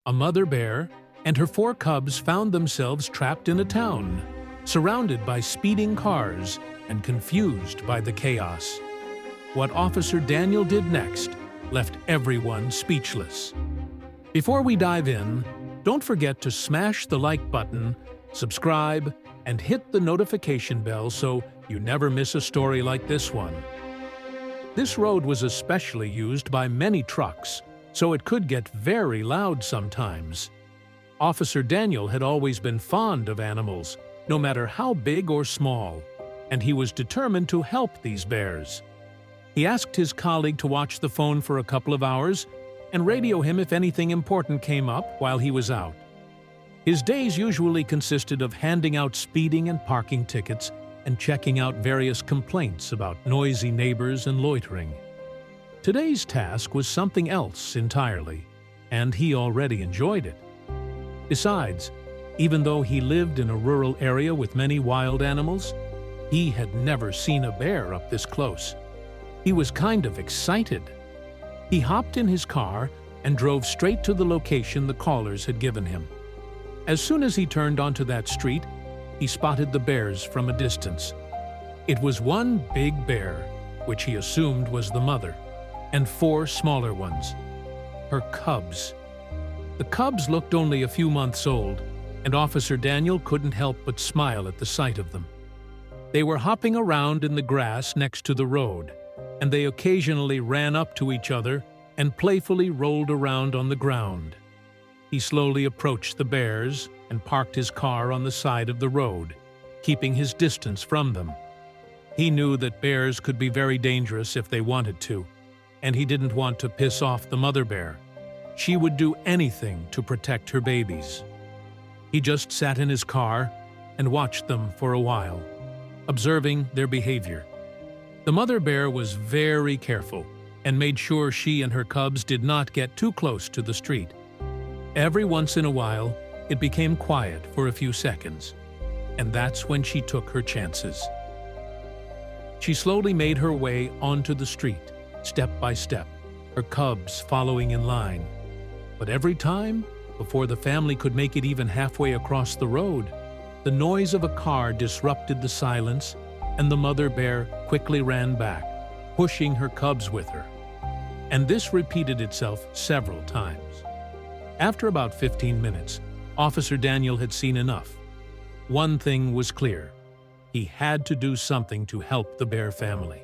A mother bear and her 4 cubs found themselves trapped in a town, surrounded by speeding cars and confused by the chaos. What Officer Daniel did next left everyone speechless. Before we dive in, don't forget to smash the like button, subscribe, and hit the notification bell so you never miss a story like this one. This road was especially used by many trucks, so it could get very loud sometimes. Officer Daniel had always been fond of animals, no matter how big or small, and he was determined to help these bears. He asked his colleague to watch the phone for a couple of hours and radio him if anything important came up while he was out. His days usually consisted of handing out speeding and parking tickets and checking out various complaints about noisy neighbors and loitering. Today's task was something else entirely, and he already enjoyed it. Besides, even though he lived in a rural area with many wild animals, he had never seen a bear up this close. He was kind of excited. He hopped in his car and drove straight to the location the callers had given him. As soon as he turned onto that street, he spotted the bears from a distance. It was one big bear, which he assumed was the mother, and 4 smaller ones, her cubs. The cubs looked only a few months old, and Officer Daniel couldn't help but smile at the sight of them. They were hopping around in the grass next to the road, and they occasionally ran up to each other and playfully rolled around on the ground. He slowly approached the bears and parked his car on the side of the road, keeping his distance from them. He knew that bears could be very dangerous if they wanted to, and he didn't want to piss off the mother bear. She would do anything to protect her babies. He just sat in his car and watched them for a while, observing their behavior. The mother bear was very careful and made sure she and her cubs did not get too close to the street. Every once in a while, it became quiet for a few seconds, and that's when she took her chances. She slowly made her way onto the street, step by step, her cubs following in line. But every time, before the family could make it even halfway across the road, the noise of a car disrupted the silence, and the mother bear quickly ran back, pushing her cubs with her. And this repeated itself several times. After about 15 minutes, Officer Daniel had seen enough. One thing was clear: he had to do something to help the bear family.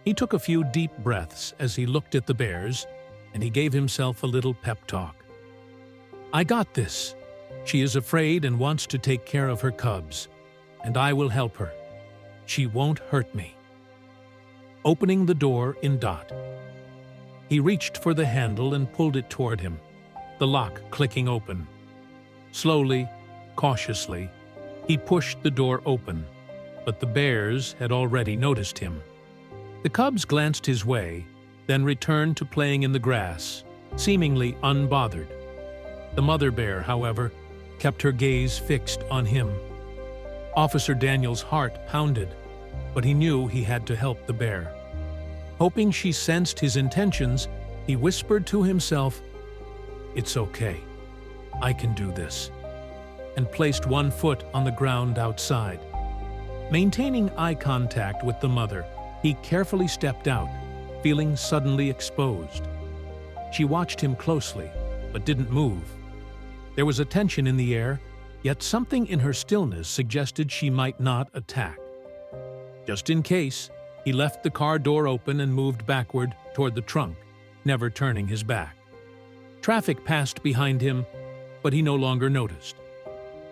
He took a few deep breaths as he looked at the bears, and he gave himself a little pep talk. "I got this. She is afraid and wants to take care of her cubs, and I will help her. She won't hurt me." Opening the door in dot. He reached for the handle and pulled it toward him, the lock clicking open. Slowly, cautiously, he pushed the door open, but the bears had already noticed him. The cubs glanced his way, then returned to playing in the grass, seemingly unbothered. The mother bear, however, kept her gaze fixed on him. Officer Daniel's heart pounded, but he knew he had to help the bear. Hoping she sensed his intentions, he whispered to himself, "It's okay. I can do this," and placed one foot on the ground outside. Maintaining eye contact with the mother, he carefully stepped out, feeling suddenly exposed. She watched him closely, but didn't move. There was a tension in the air, yet something in her stillness suggested she might not attack. Just in case, he left the car door open and moved backward toward the trunk, never turning his back. Traffic passed behind him, but he no longer noticed.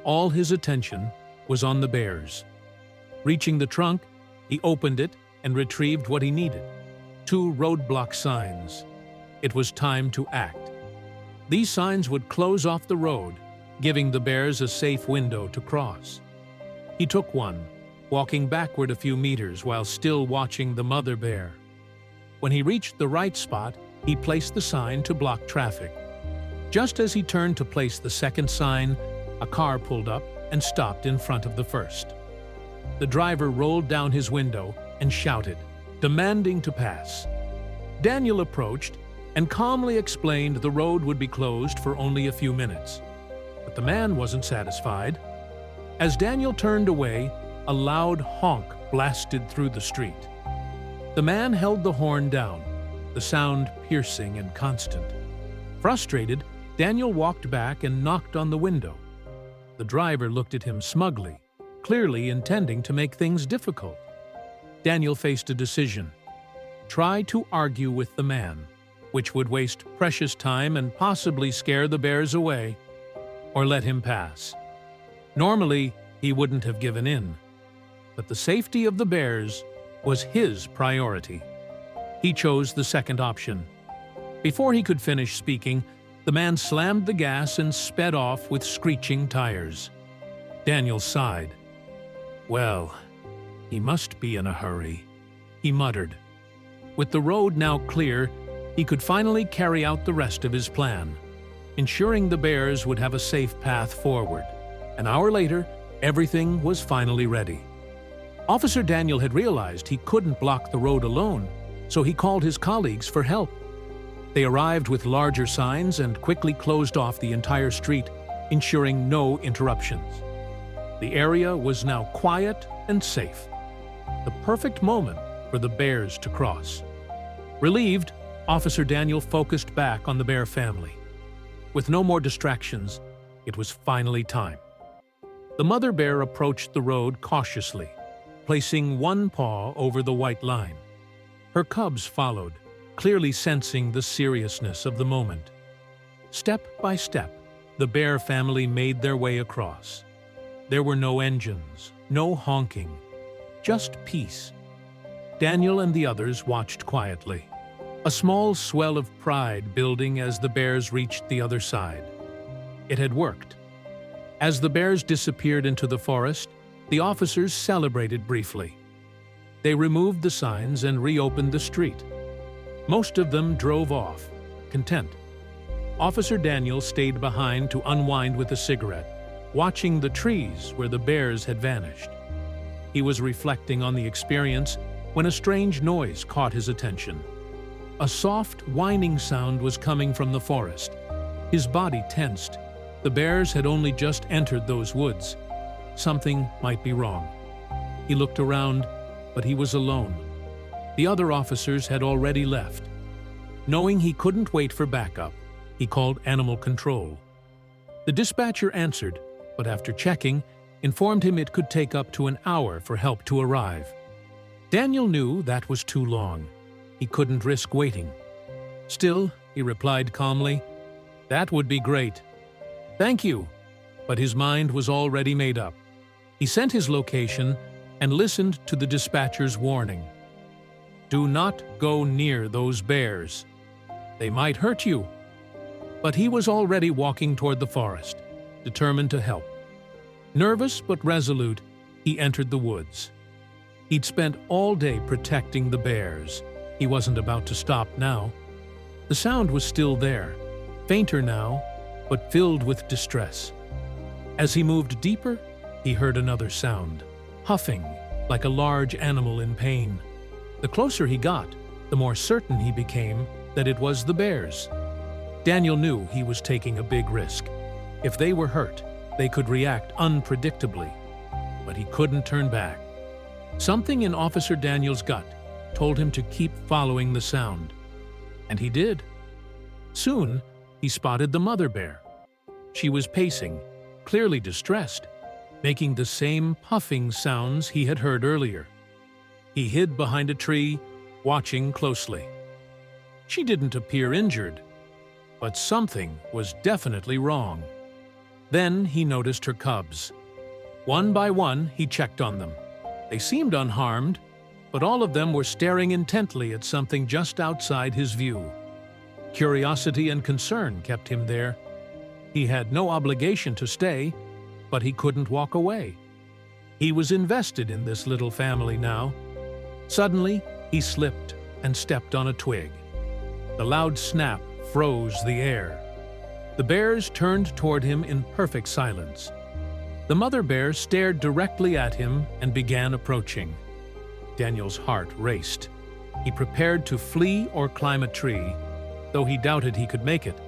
All his attention was on the bears. Reaching the trunk, he opened it and retrieved what he needed: 2 roadblock signs. It was time to act. These signs would close off the road, giving the bears a safe window to cross. He took one, walking backward a few meters while still watching the mother bear. When he reached the right spot, he placed the sign to block traffic. Just as he turned to place the second sign, a car pulled up and stopped in front of the first. The driver rolled down his window and shouted, demanding to pass. Daniel approached and calmly explained the road would be closed for only a few minutes. But the man wasn't satisfied. As Daniel turned away, a loud honk blasted through the street. The man held the horn down, the sound piercing and constant. Frustrated, Daniel walked back and knocked on the window. The driver looked at him smugly, clearly intending to make things difficult. Daniel faced a decision: try to argue with the man, which would waste precious time and possibly scare the bears away, or let him pass. Normally, he wouldn't have given in, but the safety of the bears was his priority. He chose the second option. Before he could finish speaking, the man slammed the gas and sped off with screeching tires. Daniel sighed. Well, he must be in a hurry, he muttered. With the road now clear, he could finally carry out the rest of his plan, ensuring the bears would have a safe path forward. An hour later, everything was finally ready. Officer Daniel had realized he couldn't block the road alone, so he called his colleagues for help. They arrived with larger signs and quickly closed off the entire street, ensuring no interruptions. The area was now quiet and safe, the perfect moment for the bears to cross. Relieved, Officer Daniel focused back on the bear family. With no more distractions, it was finally time. The mother bear approached the road cautiously, placing one paw over the white line. Her cubs followed, clearly sensing the seriousness of the moment. Step by step, the bear family made their way across. There were no engines, no honking, just peace. Daniel and the others watched quietly, a small swell of pride building as the bears reached the other side. It had worked. As the bears disappeared into the forest, the officers celebrated briefly. They removed the signs and reopened the street. Most of them drove off, content. Officer Daniel stayed behind to unwind with a cigarette, watching the trees where the bears had vanished. He was reflecting on the experience when a strange noise caught his attention. A soft, whining sound was coming from the forest. His body tensed. The bears had only just entered those woods. Something might be wrong. He looked around, but he was alone. The other officers had already left. Knowing he couldn't wait for backup, he called animal control. The dispatcher answered, but after checking, informed him it could take up to an hour for help to arrive. Daniel knew that was too long. He couldn't risk waiting. Still, he replied calmly, "That would be great. Thank you." But his mind was already made up. He sent his location and listened to the dispatcher's warning. Do not go near those bears. They might hurt you. But he was already walking toward the forest, determined to help. Nervous but resolute, he entered the woods. He'd spent all day protecting the bears. He wasn't about to stop now. The sound was still there, fainter now, but filled with distress. As he moved deeper, he heard another sound, huffing, like a large animal in pain. The closer he got, the more certain he became that it was the bears. Daniel knew he was taking a big risk. If they were hurt, they could react unpredictably. But he couldn't turn back. Something in Officer Daniel's gut told him to keep following the sound. And he did. Soon, he spotted the mother bear. She was pacing, clearly distressed, making the same puffing sounds he had heard earlier. He hid behind a tree, watching closely. She didn't appear injured, but something was definitely wrong. Then he noticed her cubs. One by one, he checked on them. They seemed unharmed, but all of them were staring intently at something just outside his view. Curiosity and concern kept him there. He had no obligation to stay, but he couldn't walk away. He was invested in this little family now. Suddenly, he slipped and stepped on a twig. The loud snap froze the air. The bears turned toward him in perfect silence. The mother bear stared directly at him and began approaching. Daniel's heart raced. He prepared to flee or climb a tree, though he doubted he could make it.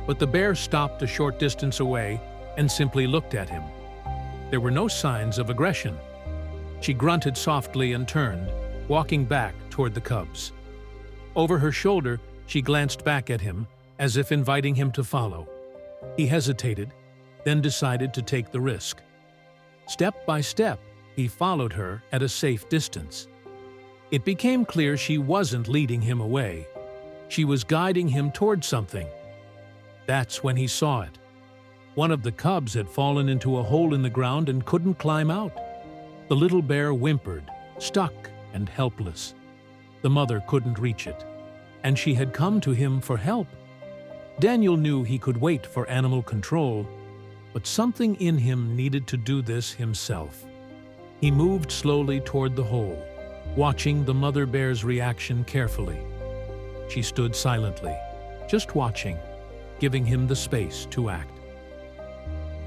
But the bear stopped a short distance away and simply looked at him. There were no signs of aggression. She grunted softly and turned, walking back toward the cubs. Over her shoulder, she glanced back at him, as if inviting him to follow. He hesitated, then decided to take the risk. Step by step, he followed her at a safe distance. It became clear she wasn't leading him away. She was guiding him toward something. That's when he saw it. One of the cubs had fallen into a hole in the ground and couldn't climb out. The little bear whimpered, stuck and helpless. The mother couldn't reach it, and she had come to him for help. Daniel knew he could wait for animal control, but something in him needed to do this himself. He moved slowly toward the hole, watching the mother bear's reaction carefully. She stood silently, just watching, giving him the space to act.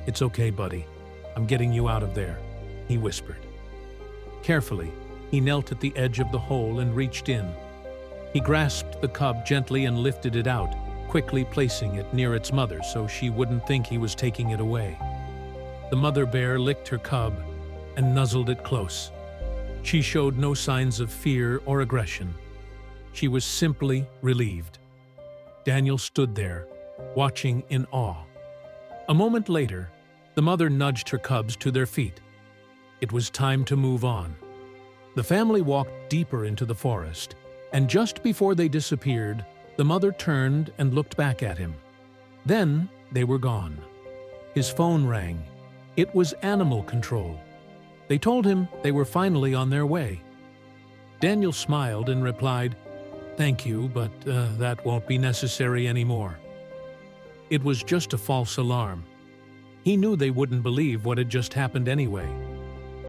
"It's okay, buddy. I'm getting you out of there," he whispered. Carefully, he knelt at the edge of the hole and reached in. He grasped the cub gently and lifted it out, quickly placing it near its mother so she wouldn't think he was taking it away. The mother bear licked her cub and nuzzled it close. She showed no signs of fear or aggression. She was simply relieved. Daniel stood there, watching in awe. A moment later, the mother nudged her cubs to their feet. It was time to move on. The family walked deeper into the forest, and just before they disappeared, the mother turned and looked back at him. Then they were gone. His phone rang. It was animal control. They told him they were finally on their way. Daniel smiled and replied, "Thank you, but that won't be necessary anymore." It was just a false alarm. He knew they wouldn't believe what had just happened anyway.